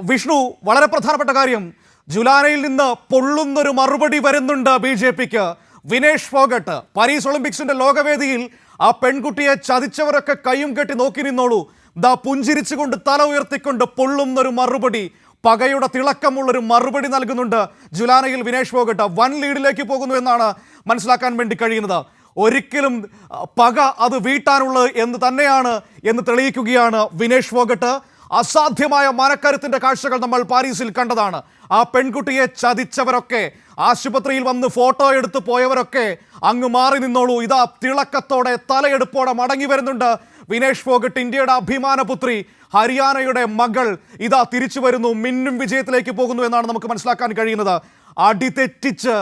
വിഷ്ണു, വളരെ പ്രധാനപ്പെട്ട കാര്യം, ജുലാനയിൽ നിന്ന് പൊള്ളുന്നൊരു മറുപടി വരുന്നുണ്ട് ബി ജെ പിക്ക്. വിനേഷ് ഫോഗട്ട് പാരീസ് ഒളിമ്പിക്സിന്റെ ലോകവേദിയിൽ ആ പെൺകുട്ടിയെ ചതിച്ചവരൊക്കെ കയ്യും കെട്ടി നോക്കി നിന്നോളൂ, ദാ പുഞ്ചിരിച്ചുകൊണ്ട് തല ഉയർത്തിക്കൊണ്ട് പൊള്ളുന്നൊരു മറുപടി, പകയുടെ തിളക്കമുള്ളൊരു മറുപടി നൽകുന്നുണ്ട് ജുലാനയിൽ വിനേഷ് ഫോഗട്ട്. വൻ ലീഡിലേക്ക് പോകുന്നു എന്നാണ് മനസ്സിലാക്കാൻ വേണ്ടി കഴിയുന്നത്. ഒരിക്കലും പക അത് വീട്ടാനുള്ളത് എന്ന് തന്നെയാണ് എന്ന് തെളിയിക്കുകയാണ് വിനേഷ് ഫോഗട്ട്. അസാധ്യമായ മനക്കരുത്തിന്റെ കാഴ്ചകൾ നമ്മൾ പാരീസിൽ കണ്ടതാണ്. ആ പെൺകുട്ടിയെ ചതിച്ചവരൊക്കെ, ആശുപത്രിയിൽ വന്ന് ഫോട്ടോ എടുത്ത് പോയവരൊക്കെ അങ്ങ് മാറി നിന്നോളൂ, ഇതാ തിളക്കത്തോടെ തലയെടുപ്പോടെ മടങ്ങി വരുന്നുണ്ട് വിനേഷ് ഫോഗട്ട്. ഇന്ത്യയുടെ അഭിമാനപുത്രി, ഹരിയാനയുടെ മകൾ ഇതാ തിരിച്ചു വരുന്നു, മിന്നും വിജയത്തിലേക്ക് പോകുന്നു എന്നാണ് നമുക്ക് മനസ്സിലാക്കാൻ കഴിയുന്നത്. അടിതെറ്റിച്ച്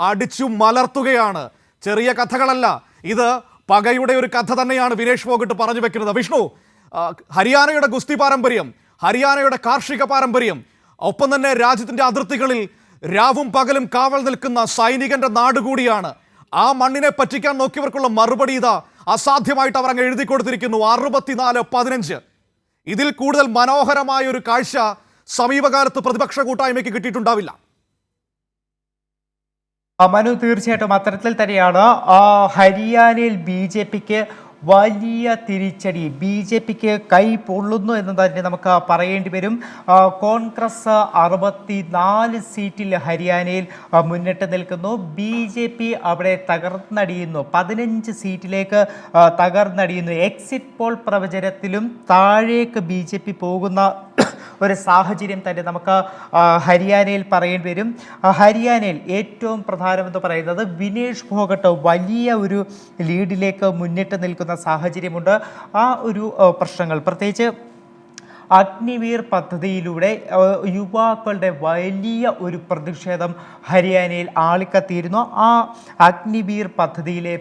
അടിച്ചു മലർത്തുകയാണ്. ചെറിയ കഥകളല്ല, ഇത് പകയുടെ ഒരു കഥ തന്നെയാണ് വിനേഷ് ഫോഗട്ട് പറഞ്ഞു വെക്കുന്നത്. വിഷ്ണു, ഹരിയാനയുടെ ഗുസ്തി പാരമ്പര്യം, ഹരിയാനയുടെ കാർഷിക പാരമ്പര്യം, ഒപ്പം തന്നെ രാജ്യത്തിൻ്റെ അതിർത്തികളിൽ രാവും പകലും കാവൽ നിൽക്കുന്ന സൈനികന്റെ നാട് കൂടിയാണ്. ആ മണ്ണിനെ പറ്റിക്കാൻ നോക്കിയവർക്കുള്ള മറുപടി ഇതാ അസാധ്യമായിട്ട് അവർ അങ്ങ് എഴുതി കൊടുത്തിരിക്കുന്നു. 64-15. ഇതിൽ കൂടുതൽ മനോഹരമായ ഒരു കാഴ്ച സമീപകാലത്ത് പ്രതിപക്ഷ കൂട്ടായ്മയ്ക്ക് കിട്ടിയിട്ടുണ്ടാവില്ല. മനു, തീർച്ചയായിട്ടും അത്തരത്തിൽ തന്നെയാണ്. ഹരിയാനയിൽ ബി ജെ പിക്ക് വലിയ തിരിച്ചടി, ബി ജെ പിക്ക് കൈ പൊള്ളുന്നു എന്ന് തന്നെ നമുക്ക് പറയേണ്ടി വരും. കോൺഗ്രസ് 64 സീറ്റിൽ ഹരിയാനയിൽ മുന്നിട്ട് നിൽക്കുന്നു. ബി ജെ പി അവിടെ തകർന്നടിയുന്നു, 15 സീറ്റിലേക്ക് തകർന്നടിയുന്നു. എക്സിറ്റ് പോൾ പ്രവചനത്തിലും താഴേക്ക് ബി ജെ പി പോകുന്ന ഒരു സാഹചര്യം തന്നെ നമുക്ക് ഹരിയാനയിൽ പറയേണ്ടി വരും. ഹരിയാനയിൽ ഏറ്റവും പ്രധാനമെന്ന് പറയുന്നത് വിനേഷ് ഫോഗട്ട് വലിയ ഒരു ലീഡിലേക്ക് മുന്നിട്ട് നിൽക്കുന്ന സാഹചര്യമുണ്ട്. ആ ഒരു പ്രശ്നങ്ങൾ, പ്രത്യേകിച്ച് അഗ്നിവീർ പദ്ധതിയിലൂടെ യുവാക്കളുടെ വലിയ ഒരു പ്രതിഷേധം ഹരിയാനയിൽ ആളിക്കത്തിയിരുന്നു. ആ അഗ്നിവീർ പദ്ധതിയിലെ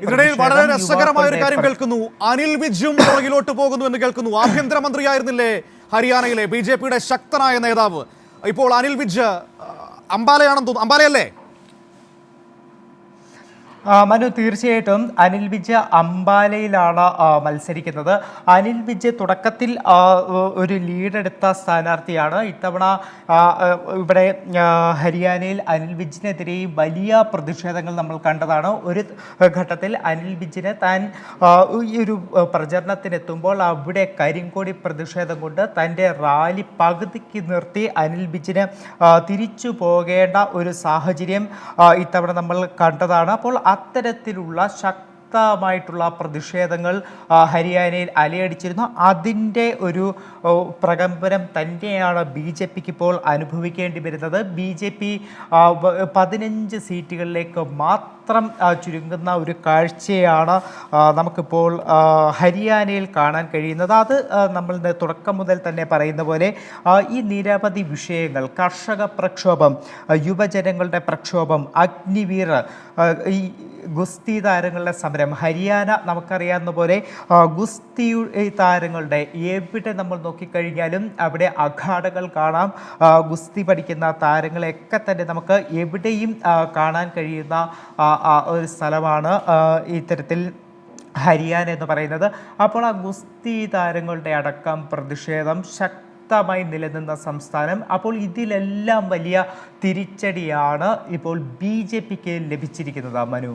വളരെ രസകരമായ ഒരു കാര്യം കേൾക്കുന്നു. അനിൽ വിജും പുറകിലോട്ട് പോകുന്നു എന്ന് കേൾക്കുന്നു. ആഭ്യന്തരമന്ത്രിയായിരുന്നില്ലേ ഹരിയാനയിലെ ബി ജെ പിയുടെ ശക്തനായ നേതാവ്? ഇപ്പോൾ അനിൽ വിജ് അംബാലയാണെന്ന് തോന്നുന്നു, അംബാലയല്ലേ? മനു, തീർച്ചയായിട്ടും അനിൽ വിജ് അംബാലയിലാണ് മത്സരിക്കുന്നത്. അനിൽ വിജ് തുടക്കത്തിൽ ഒരു ലീഡെടുത്ത സ്ഥാനാർത്ഥിയാണ്. ഇത്തവണ ഇവിടെ ഹരിയാനയിൽ അനിൽ വിജിനെതിരെയും വലിയ പ്രതിഷേധങ്ങൾ നമ്മൾ കണ്ടതാണ്. ഒരു ഘട്ടത്തിൽ അനിൽ വിജിനെ താൻ ഈ ഒരു പ്രചരണത്തിനെത്തുമ്പോൾ അവിടെ കരിങ്കോടി പ്രതിഷേധം കൊണ്ട് തൻ്റെ റാലി പകുതിക്ക് നിർത്തി അനിൽ വിജിന് തിരിച്ചു പോകേണ്ട ഒരു സാഹചര്യം ഇത്തവണ നമ്മൾ കണ്ടതാണ്. അപ്പോൾ അത്തരത്തിലുള്ള ശക്തമായിട്ടുള്ള പ്രതിഷേധങ്ങൾ ഹരിയാനയിൽ അലയടിച്ചിരുന്നു. അതിൻ്റെ ഒരു പ്രകമ്പനം തന്നെയാണ് ബി ജെ പിക്ക് ഇപ്പോൾ അനുഭവിക്കേണ്ടി വരുന്നത്. ബി ജെ പി 15 സീറ്റുകളിലേക്ക് മാത്രം ചുരുങ്ങുന്ന ഒരു കാഴ്ചയാണ് നമുക്കിപ്പോൾ ഹരിയാനയിൽ കാണാൻ കഴിയുന്നത്. അത് നമ്മൾ തുടക്കം മുതൽ തന്നെ പറയുന്ന പോലെ ഈ നിരവധി വിഷയങ്ങൾ, കർഷക പ്രക്ഷോഭം, യുവജനങ്ങളുടെ പ്രക്ഷോഭം, അഗ്നിവീർ, ഈ ഗുസ്തി താരങ്ങളുടെ സമരം, ഹരിയാന നമുക്കറിയാവുന്ന പോലെ ഗുസ്തി താരങ്ങളുടെ എവിടെ നമ്മൾ നോക്കിക്കഴിഞ്ഞാലും അവിടെ അഖാഡകൾ കാണാം. ഗുസ്തി പഠിക്കുന്ന താരങ്ങളെയൊക്കെ തന്നെ നമുക്ക് എവിടെയും കാണാൻ കഴിയുന്ന ഒരു സ്ഥലമാണ് ഇത്തരത്തിൽ ഹരിയാന എന്ന് പറയുന്നത്. അപ്പോൾ ആ ഗുസ്തി താരങ്ങളുടെ അടക്കം പ്രതിഷേധം ശക്തമായി നിലനിന്ന സംസ്ഥാനം. അപ്പോൾ ഇതിലെല്ലാം വലിയ തിരിച്ചടിയാണ് ഇപ്പോൾ ബി ജെ പിക്ക് ലഭിച്ചിരിക്കുന്നത്. മനു.